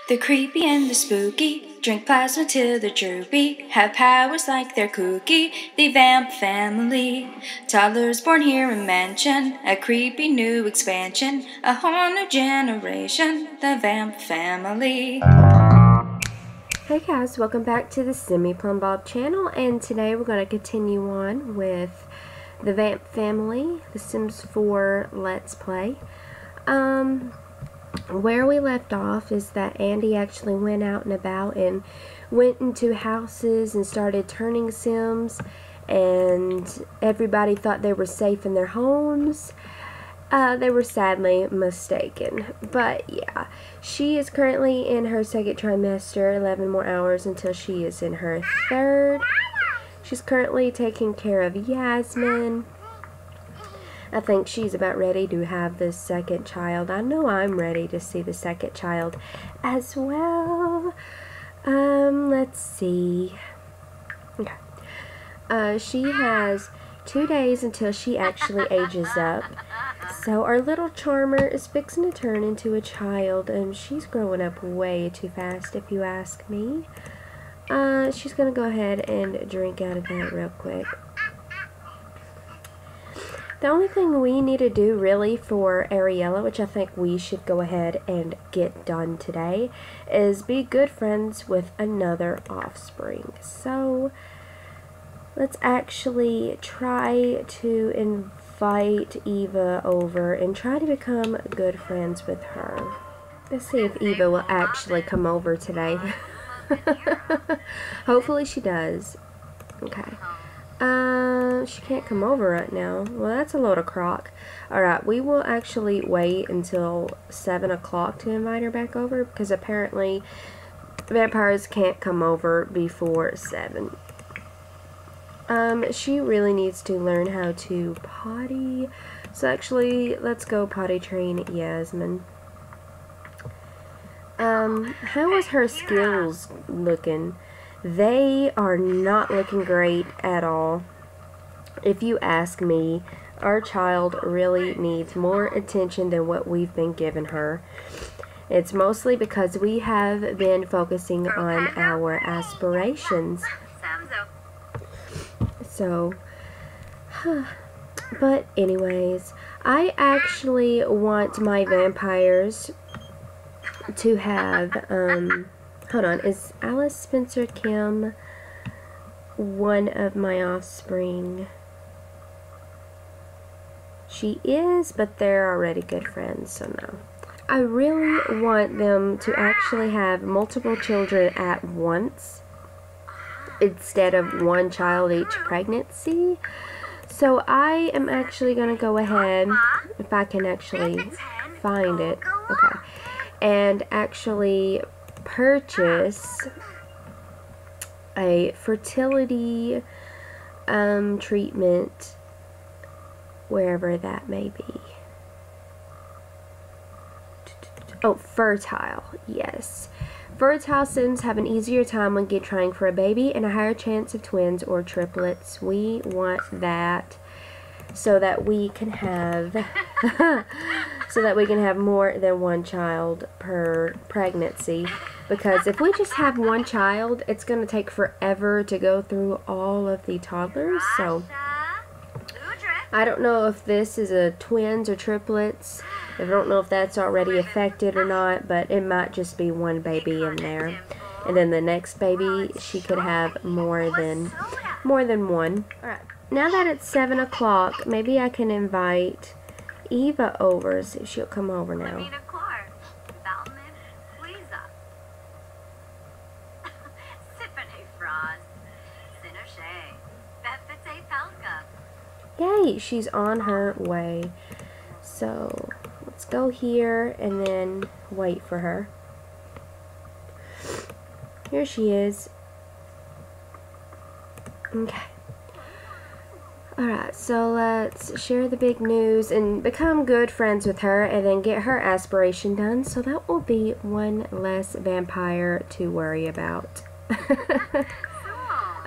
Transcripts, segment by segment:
The creepy and the spooky drink plasma till they're droopy, have powers like they're kooky, the Vamp family. Toddlers born here in mansion, a creepy new expansion, a whole new generation, the Vamp family. Hey guys, welcome back to the Semi-Plum Bob channel, and today we're going to continue on with the Vamp family, the Sims 4 Let's Play. Where we left off is that Andy actually went out and about and went into houses and started turning Sims, and everybody thought they were safe in their homes. They were sadly mistaken. But yeah, she is currently in her second trimester, 11 more hours until she is in her third. She's currently taking care of Yazmin. I think she's about ready to have the second child. I know I'm ready to see the second child as well. Let's see. Okay. She has 2 days until she actually ages up. So our little charmer is fixing to turn into a child, and she's growing up way too fast if you ask me. She's gonna go ahead and drink out of that real quick. The only thing we need to do really for Ariella, which I think we should go ahead and get done today, is be good friends with another offspring. So let's actually try to invite Eva over and try to become good friends with her. Let's see if Eva will actually come over today. Hopefully she does. Okay. She can't come over right now. Well, that's a load of crock. Alright, we will actually wait until 7 o'clock to invite her back over, because apparently vampires can't come over before 7. She really needs to learn how to potty. So actually, let's go potty train Yazmin. How is her skills looking? They are not looking great at all. If you ask me, our child really needs more attention than what we've been giving her. It's mostly because we have been focusing on our aspirations. So, but anyways, I actually want my vampires to have, hold on, is Alice Spencer Kim one of my offspring? She is, but they're already good friends, so no. I really want them to actually have multiple children at once instead of one child each pregnancy. So I am actually going to go ahead, if I can actually find it, okay, and actually purchase a fertility treatment wherever that may be. Oh, fertile, yes. Fertile Sims have an easier time when trying for a baby and a higher chance of twins or triplets. We want that so that we can have more than one child per pregnancy. Because if we just have one child, it's going to take forever to go through all of the toddlers. So I don't know if this is a twins or triplets. I don't know if that's already affected or not, but it might just be one baby in there. And then the next baby, she could have more than one. Alright, now that it's 7 o'clock, maybe I can invite Eva over, see if she'll come over now. Yay, she's on her way. So let's go here and then wait for her. Here she is. Okay. Alright, so let's share the big news and become good friends with her and then get her aspiration done. So that will be one less vampire to worry about.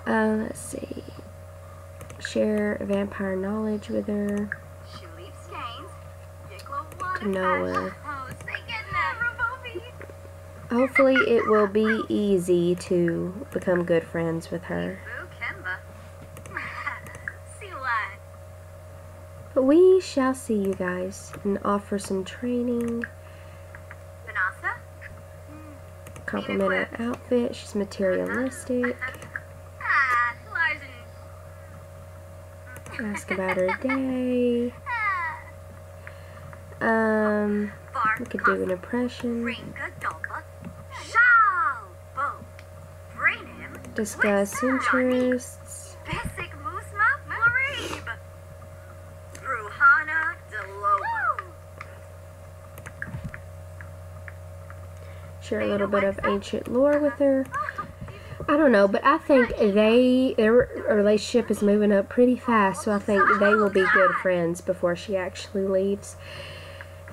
Let's see. Share vampire knowledge with her. To know her. hopefully it will be easy to become good friends with her. But we shall see, you guys, and offer some training. Compliment her outfit. She's materialistic. Ask about her day. We could do an impression. Discuss interests. Share a little bit of ancient lore with her. I don't know, but I think their relationship is moving up pretty fast, so I think they will be good friends before she actually leaves.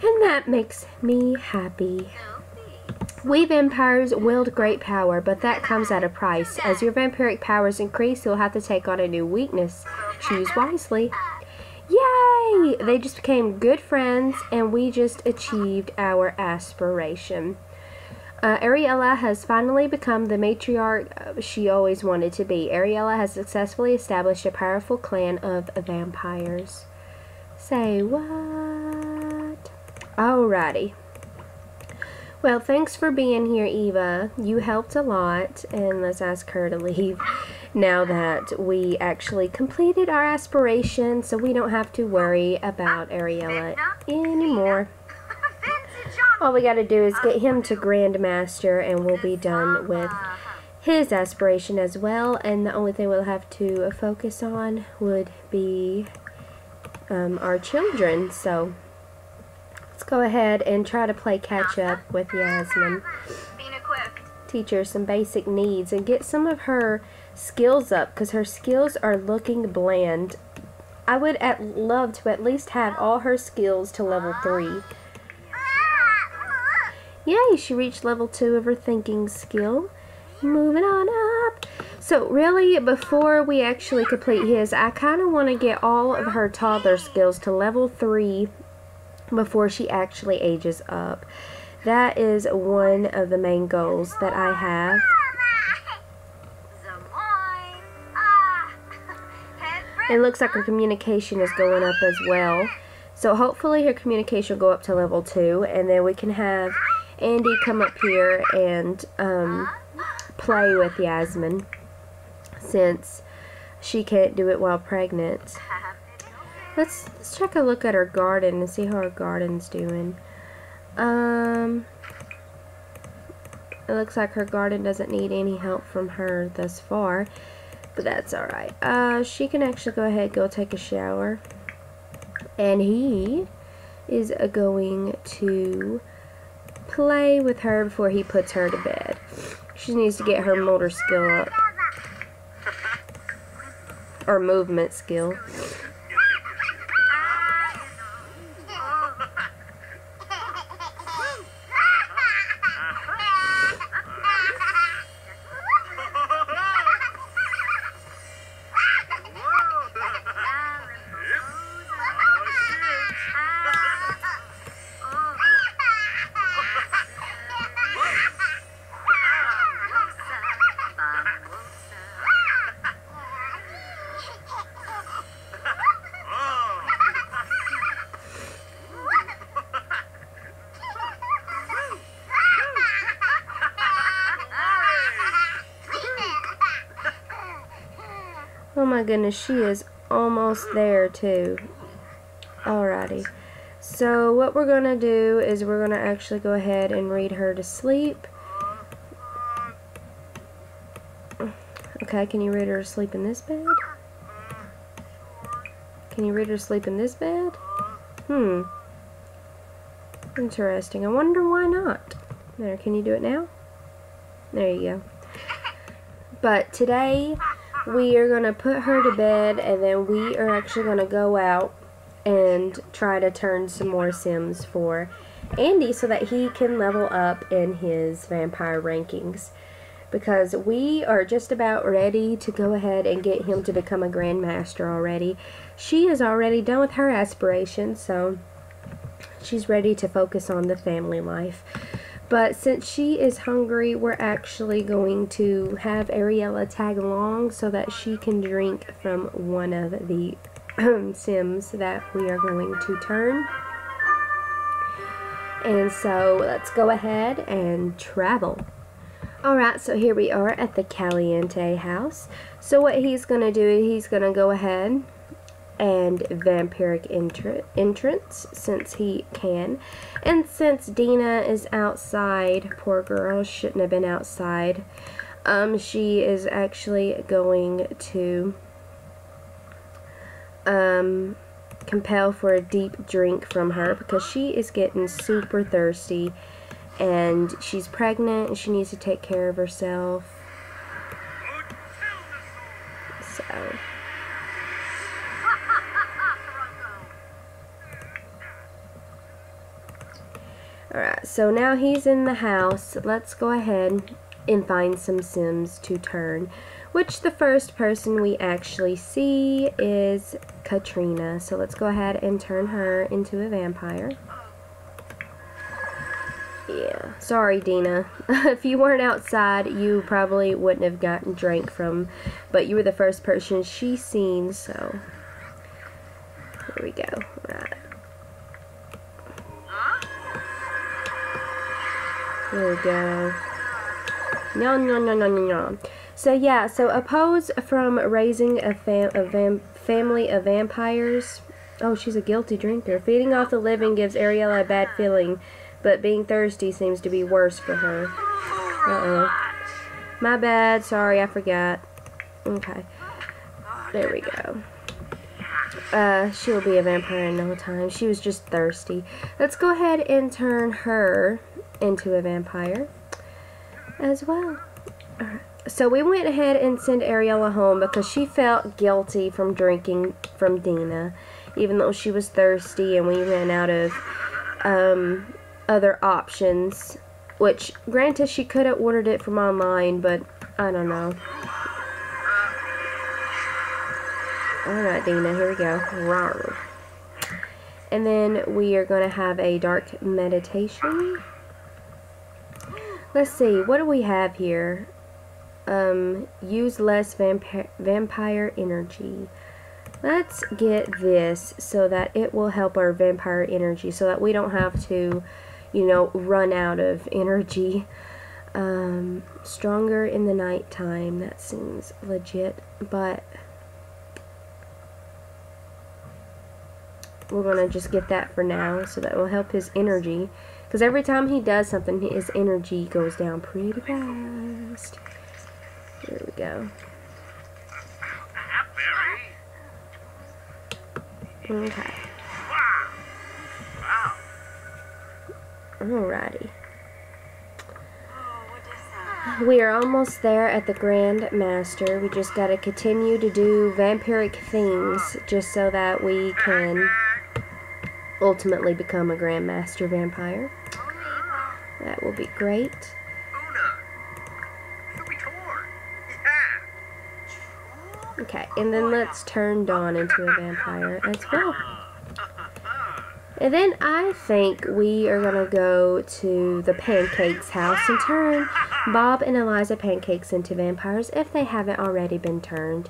And that makes me happy. We vampires wield great power, but that comes at a price. As your vampiric powers increase, you'll have to take on a new weakness. Choose wisely. Yay! They just became good friends, and we just achieved our aspiration. Ariella has finally become the matriarch she always wanted to be. Ariella has successfully established a powerful clan of vampires. Say what? Alrighty. Well, thanks for being here, Eva. You helped a lot, and let's ask her to leave now that we actually completed our aspiration, so we don't have to worry about Ariella anymore. All we gotta do is get him to Grandmaster, and we'll be done with his aspiration as well, and the only thing we'll have to focus on would be our children. So let's go ahead and try to play catch up with Yazmin. Teach her some basic needs and get some of her skills up, because her skills are looking bland. I would love to at least have all her skills to level 3. Yay, she reached level 2 of her thinking skill. Moving on up. So really, before we actually complete his, I kind of want to get all of her toddler skills to level 3 before she actually ages up. That is one of the main goals that I have. It looks like her communication is going up as well. So hopefully her communication will go up to level 2, and then we can have Andy come up here and play with Yazmin, since she can't do it while pregnant. Let's check a look at her garden and see how her garden's doing. It looks like her garden doesn't need any help from her thus far, but that's alright. She can actually go ahead and go take a shower, and he is going to play with her before he puts her to bed. She needs to get her motor skill up, or movement skill. Oh my goodness, she is almost there too. Alrighty. So what we're going to do is we're going to actually go ahead and read her to sleep. Okay, can you read her to sleep in this bed? Can you read her to sleep in this bed? Interesting. I wonder why not. There, can you do it now? There you go. But today we are going to put her to bed, and then we are actually going to go out and try to turn some more Sims for Andy so that he can level up in his vampire rankings, because we are just about ready to go ahead and get him to become a Grandmaster already. She is already done with her aspirations, so she's ready to focus on the family life. But since she is hungry, we're actually going to have Ariella tag along so that she can drink from one of the Sims that we are going to turn. And so let's go ahead and travel. Alright, so here we are at the Caliente house. So what he's going to do, he's going to go ahead and vampiric entrance since he can. And since Dina is outside, poor girl, shouldn't have been outside, she is actually going to compel for a deep drink from her because she is getting super thirsty and she's pregnant and she needs to take care of herself. So alright, so now he's in the house. Let's go ahead and find some Sims to turn. Which the first person we actually see is Katrina. So let's go ahead and turn her into a vampire. Yeah, sorry Dina. If you weren't outside, you probably wouldn't have gotten drank from. But you were the first person she's seen, so here we go. Right. There we go. Nom, nom, nom, nom, nom, nom. So yeah, so opposed from raising a family of vampires. Oh, she's a guilty drinker. Feeding off the living gives Ariella a bad feeling, but being thirsty seems to be worse for her. Uh-oh. My bad. Sorry, I forgot. Okay. There we go. She'll be a vampire in no time. She was just thirsty. Let's go ahead and turn her into a vampire as well. Alright. So we went ahead and sent Ariella home because she felt guilty from drinking from Dina, even though she was thirsty and we ran out of other options, which granted she could have ordered it from online, but I don't know. Alright Dina, here we go. Rawr. And then we are going to have a dark meditation. Let's see, what do we have here? Use less vampire energy. Let's get this so that it will help our vampire energy so that we don't have to, you know, run out of energy. Stronger in the nighttime. That seems legit, but we're going to just get that for now so that will help his energy. Because every time he does something, his energy goes down pretty fast. There we go. Okay. Alrighty. We are almost there at the Grand Master. We just gotta continue to do vampiric things just so that we can ultimately become a Grand Master vampire. That will be great. Okay, and then let's turn Dawn into a vampire as well. And then I think we are going to go to the Pancakes house and turn Bob and Eliza Pancakes into vampires if they haven't already been turned.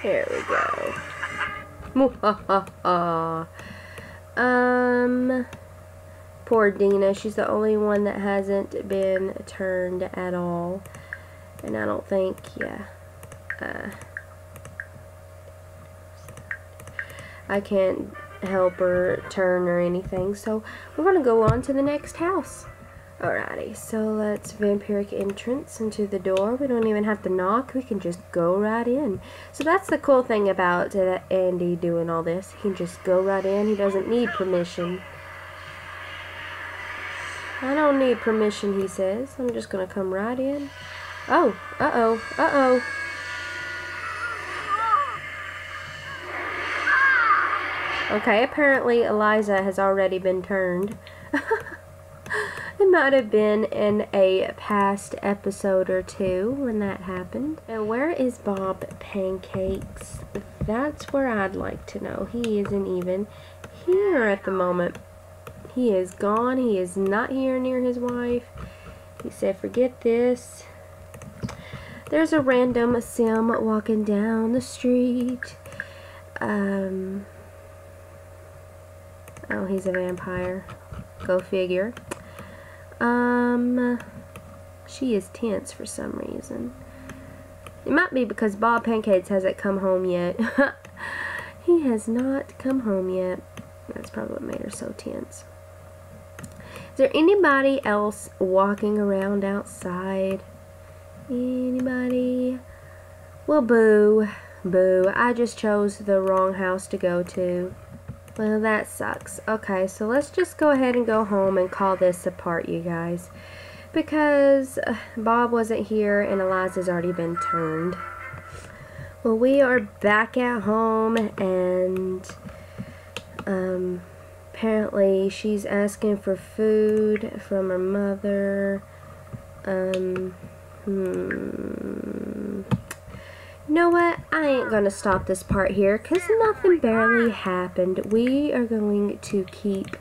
There we go. Poor Dina. She's the only one that hasn't been turned at all. And I don't think, yeah. I can't help her turn or anything. So we're going to go on to the next house. Alrighty, so let's vampiric entrance into the door. We don't even have to knock, we can just go right in. So that's the cool thing about Andy doing all this. He can just go right in, he doesn't need permission. I don't need permission, he says. I'm just gonna come right in. Oh, uh-oh, uh-oh. Okay, apparently Eliza has already been turned. It might have been in a past episode or two when that happened. And where is Bob Pancakes? That's where I'd like to know. He isn't even here at the moment. He is gone. He is not here near his wife. He said, forget this. There's a random sim walking down the street. Oh, he's a vampire. Go figure. She is tense for some reason. It might be because Bob Pancakes hasn't come home yet. He has not come home yet. That's probably what made her so tense. Is there anybody else walking around outside? Anybody? Well, boo. Boo. I just chose the wrong house to go to. Well, that sucks. Okay, so let's just go ahead and go home and call this a part, you guys. Because Bob wasn't here and Eliza's already been turned. Well, we are back at home and apparently she's asking for food from her mother. You know what? I ain't gonna stop this part here because nothing barely happened. We are going to keep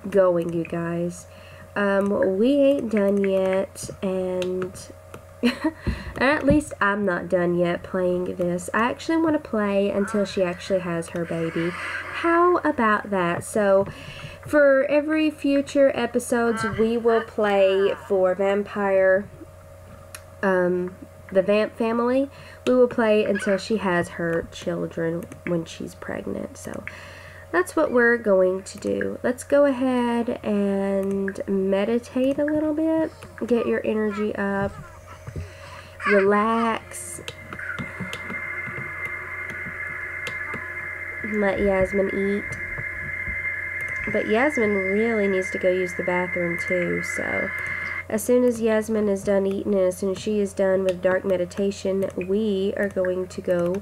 going, you guys. We ain't done yet, and or at least I'm not done yet playing this. I actually want to play until she actually has her baby. How about that? So for every future episodes, we will play for Vampire, the Vamp family. We will play until she has her children when she's pregnant. So that's what we're going to do. Let's go ahead and meditate a little bit. Get your energy up. Relax. Let Yazmin eat. But Yazmin really needs to go use the bathroom too, so as soon as Yazmin is done eating and as soon as she is done with dark meditation, we are going to go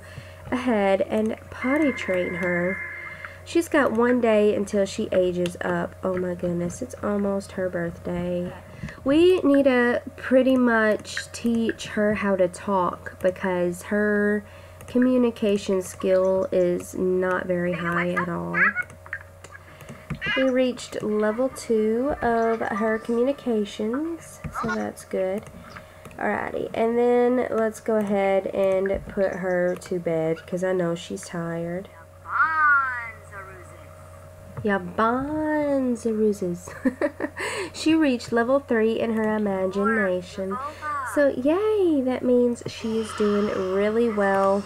ahead and potty train her. She's got one day until she ages up. Oh my goodness, it's almost her birthday. We need to pretty much teach her how to talk because her communication skill is not very high at all. We reached level 2 of her communications, so that's good. Alrighty, and then let's go ahead and put her to bed because I know she's tired. Yabanzaruzes. She reached level 3 in her imagination. So yay, that means she is doing really well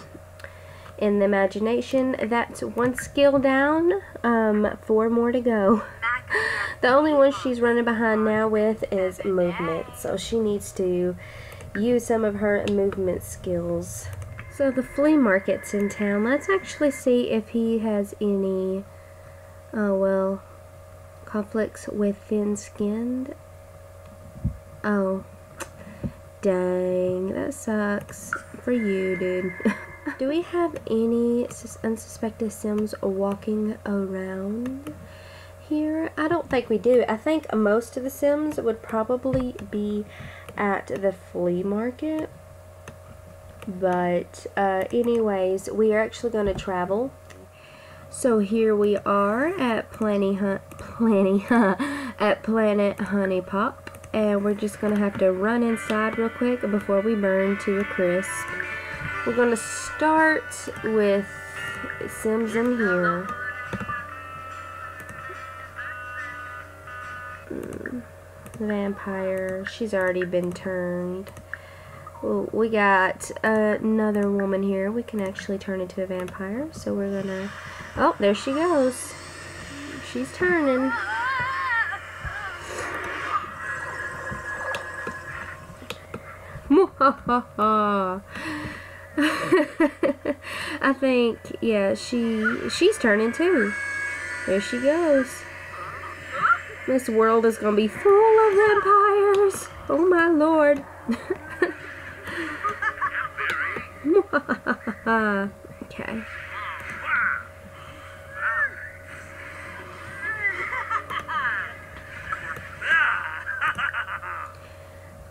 in the imagination. That's 1 skill down, 4 more to go. The only one she's running behind now with is movement, so she needs to use some of her movement skills. So the flea market's in town. Let's actually see if he has any conflicts with thin-skinned. Oh, dang, that sucks for you, dude. Do we have any unsuspected Sims walking around here? I don't think we do. I think most of the Sims would probably be at the flea market. But anyways, we are actually going to travel. So here we are at Planet Honey Pop, and we're just gonna have to run inside real quick before we burn to a crisp. We're gonna start with Sims in here. Vampire, she's already been turned. Well, we got another woman here. We can actually turn into a vampire, so we're gonna... Oh, there she goes. She's turning. I think, yeah, she's turning too. There she goes. This world is gonna be full of vampires. Oh my lord. Okay.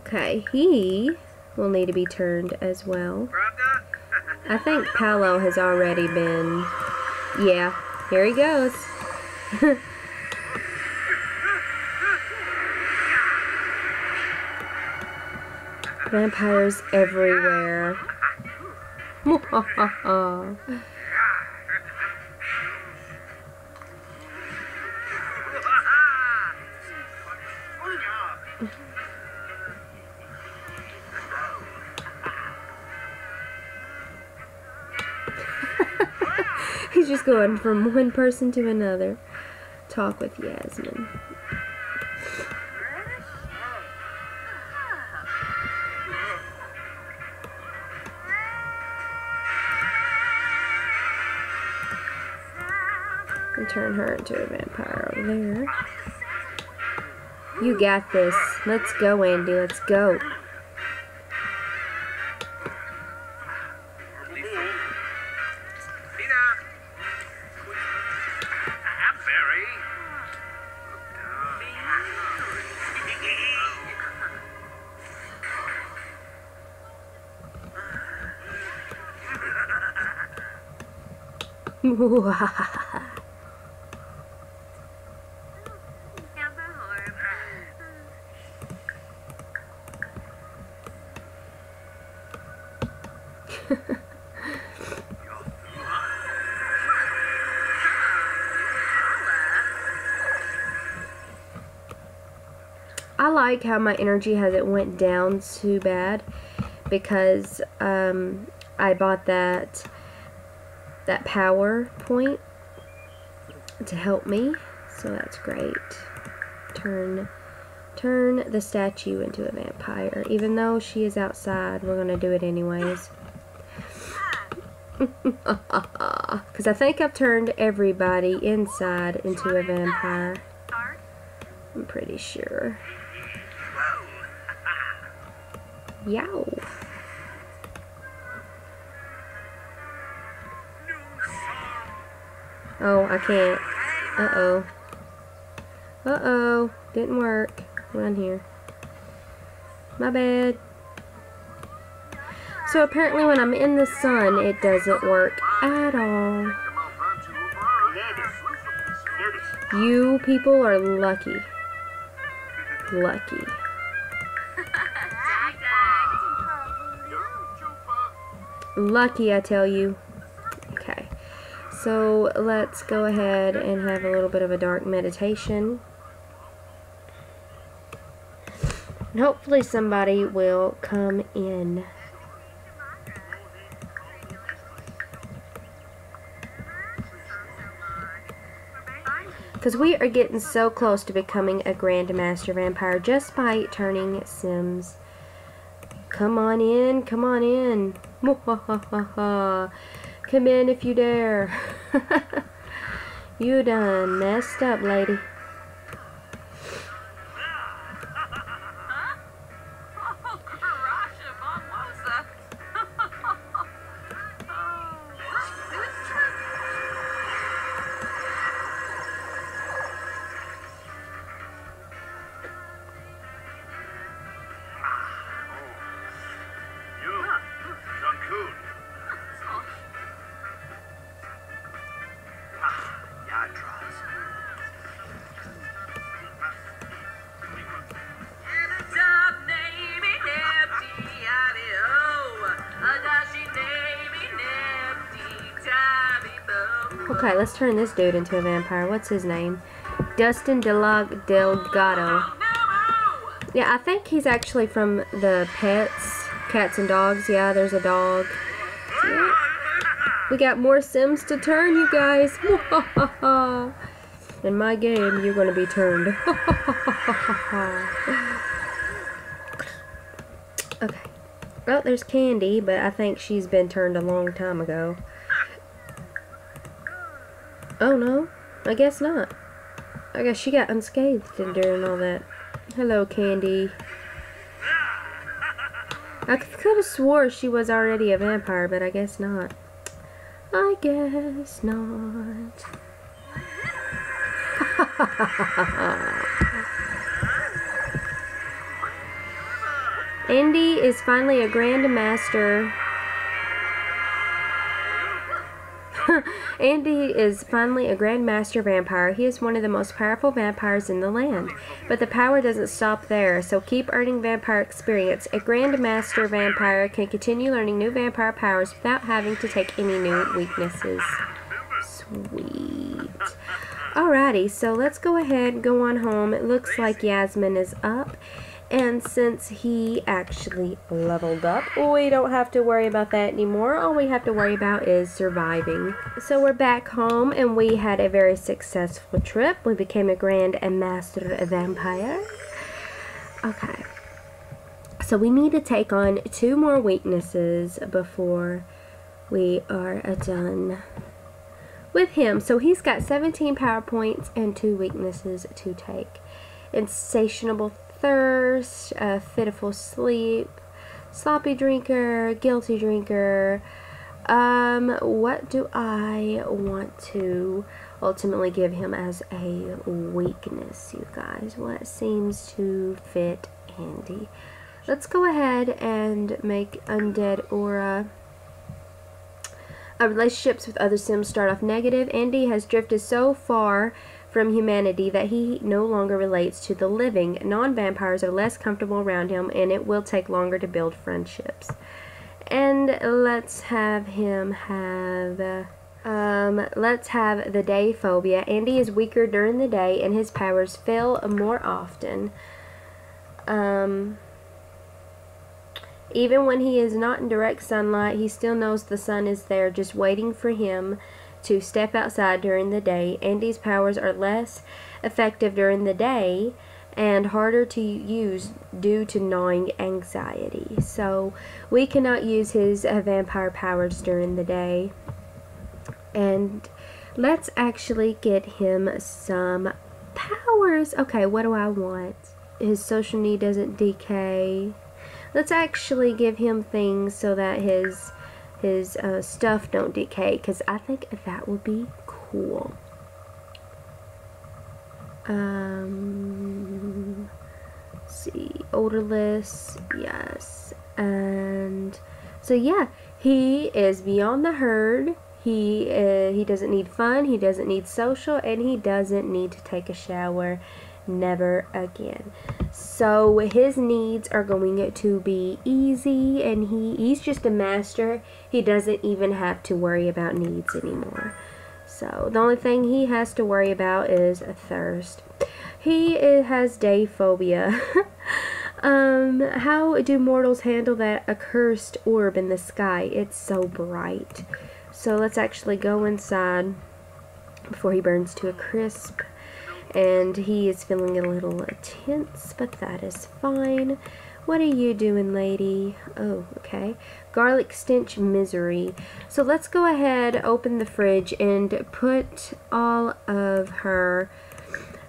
Okay, he will need to be turned as well. I think Paolo has already been... Yeah, here he goes. Vampires everywhere. He's just going from one person to another. Talk with Yazmin. And turn her into a vampire over there. You got this. Let's go, Andy. Let's go. I like how my energy hasn't went down too bad because I bought that power point to help me, so that's great. Turn the statue into a vampire. Even though she is outside, we're gonna do it anyways. Because I think I've turned everybody inside into a vampire. I'm pretty sure. Yow. Oh, I can't. Uh-oh. Uh-oh. Didn't work. Run here. My bad. So apparently when I'm in the sun, it doesn't work at all. You people are lucky. Lucky. Lucky, I tell you. Okay. So let's go ahead and have a little bit of a dark meditation. And hopefully somebody will come in. Because we are getting so close to becoming a Grandmaster Vampire just by turning Sims. Come on in, come on in. Come in if you dare. You done messed up, lady. Okay, let's turn this dude into a vampire. What's his name? Dustin Delgado. Yeah, I think he's actually from the Pets, Cats and Dogs. Yeah, there's a dog. Yeah. We got more Sims to turn, you guys. In my game, you're going to be turned. Okay. Well, there's Candy, but I think she's been turned a long time ago. Oh no, I guess not. I guess she got unscathed during all that. Hello, Candy. I could have swore she was already a vampire, but I guess not. I guess not. Andy is finally a Grandmaster. Andy is finally a Grandmaster vampire. He is one of the most powerful vampires in the land. But the power doesn't stop there, so keep earning vampire experience. A Grandmaster vampire can continue learning new vampire powers without having to take any new weaknesses. Sweet. Alrighty, so let's go ahead and go on home. It looks like Yazmin is up. And since he actually leveled up, we don't have to worry about that anymore. All we have to worry about is surviving. So we're back home, and we had a very successful trip. We became a Grand and Master Vampire. Okay. So we need to take on 2 more weaknesses before we are done with him. So he's got 17 power points and 2 weaknesses to take. Insatiable thirst, fitful sleep, sloppy drinker, guilty drinker. What do I want to ultimately give him as a weakness, you guys? What seems to fit Andy? Let's go ahead and make undead aura. Relationships with other Sims start off negative. Andy has drifted so far from humanity that he no longer relates to the living. Non-vampires are less comfortable around him, and it will take longer to build friendships. And let's have him have let's have the day phobia. Andy is weaker during the day, and his powers fail more often. Even when he is not in direct sunlight, he still knows the sun is there, just waiting for him to step outside during the day. Andy's powers are less effective during the day and harder to use due to gnawing anxiety. So we cannot use his vampire powers during the day. And let's actually get him some powers. Okay, what do I want? His social need doesn't decay. Let's actually give him things so that his stuff don't decay, because I think that would be cool. See, odorless, yes. And so yeah, he is beyond the herd. He doesn't need fun, he doesn't need social, and he doesn't need to take a shower. Never again. So his needs are going to be easy, and he's just a master. He doesn't even have to worry about needs anymore. So the only thing he has to worry about is a thirst. He has day phobia. How do mortals handle that accursed orb in the sky? It's so bright. So let's actually go inside before he burns to a crisp. And he is feeling a little tense, but that is fine. What are you doing, lady? Oh, okay. Garlic stench misery. So let's go ahead, open the fridge, and put all of her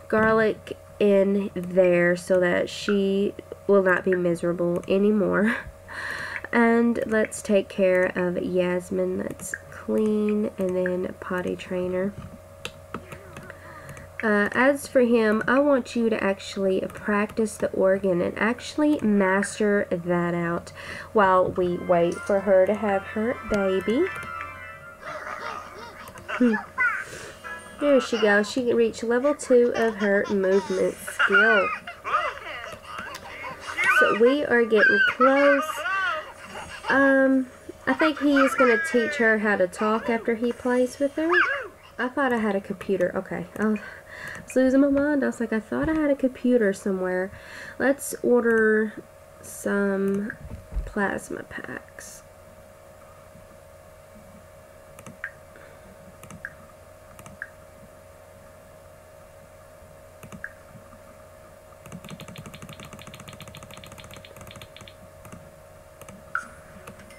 garlic in there so that she will not be miserable anymore. And let's take care of Yazmin. Let's clean and then potty trainer. As for him, I want you to actually practice the organ and actually master that out while we wait for her to have her baby. There she goes. She reached level 2 of her movement skill. So we are getting close. I think he is going to teach her how to talk after he plays with her. I thought I had a computer. Okay. I was losing my mind. I was like, I thought I had a computer somewhere. Let's order some plasma packs.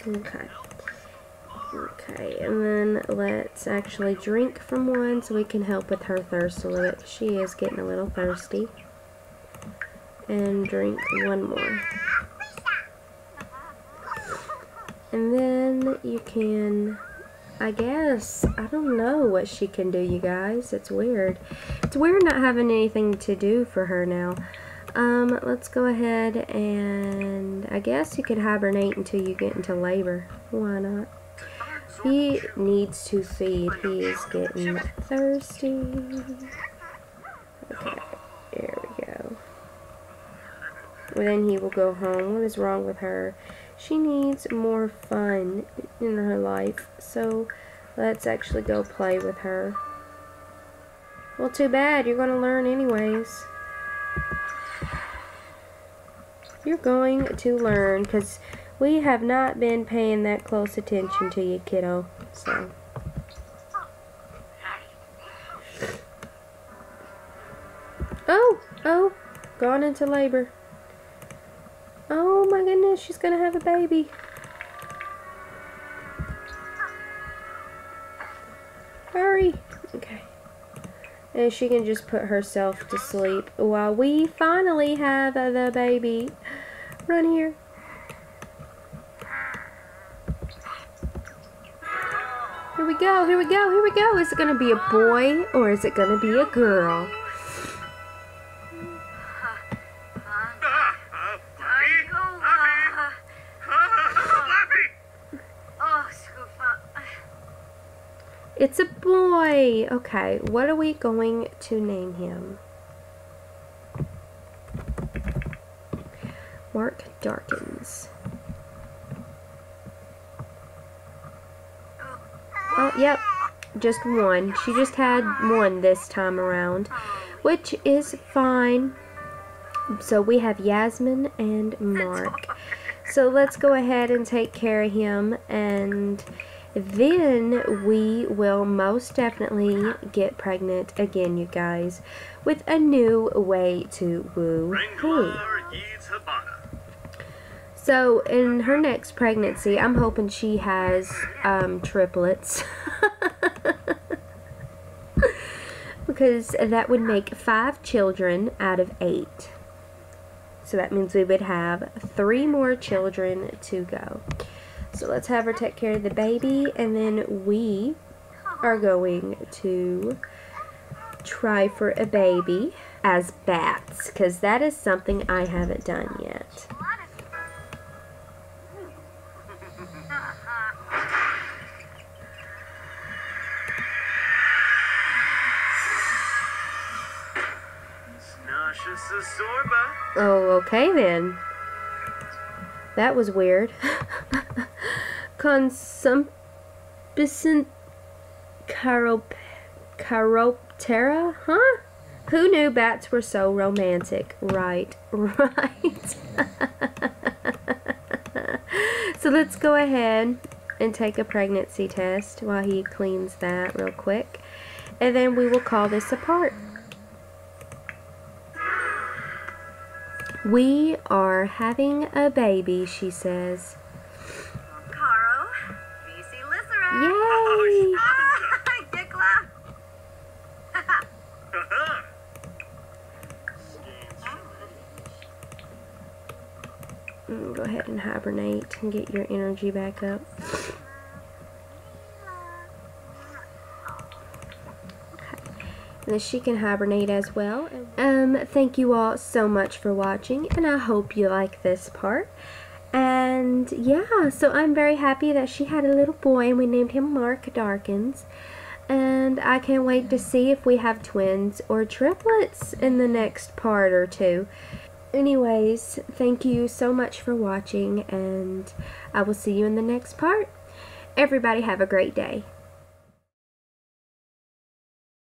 Okay. Okay, and then let's actually drink from one so we can help with her thirst a little bit. She is getting a little thirsty. And drink one more. And then you can, I guess, I don't know what she can do, you guys. It's weird. It's weird not having anything to do for her now. Let's go ahead and I guess you could hibernate until you get into labor. Why not? He needs to feed. He is getting thirsty. Okay, there we go. Well, then he will go home. What is wrong with her? She needs more fun in her life. So let's actually go play with her. Well, too bad. You're going to learn anyways. You're going to learn because we have not been paying that close attention to you, kiddo. So. Oh, gone into labor. Oh my goodness, she's gonna have a baby. Hurry. Okay. And she can just put herself to sleep while we finally have the baby. Run here. Here we go, here we go, here we go. Is it gonna be a boy or is it gonna be a girl? It's a boy. Okay, what are we going to name him? Mark Darkins. Oh, yep, just one. She just had one this time around, which is fine. So we have Yazmin and Mark. So let's go ahead and take care of him, and then we will most definitely get pregnant again, you guys, with a new way to woo. Hey. So in her next pregnancy, I'm hoping she has triplets. Because that would make 5 children out of 8. So that means we would have 3 more children to go. So let's have her take care of the baby, and then we are going to try for a baby as bats, because that is something I haven't done yet. Oh, okay then. That was weird. Consumption Chiroptera? Huh? Who knew bats were so romantic? Right. So let's go ahead and take a pregnancy test while he cleans that real quick. And then we will call this apart. We are having a baby, she says. Yay! Go ahead and hibernate and get your energy back up. And then she can hibernate as well. Thank you all so much for watching, and I hope you like this part. And yeah, so I'm very happy that she had a little boy, and we named him Mark Darkins. And I can't wait to see if we have twins or triplets in the next part or two. Anyways, thank you so much for watching, and I will see you in the next part. Everybody have a great day.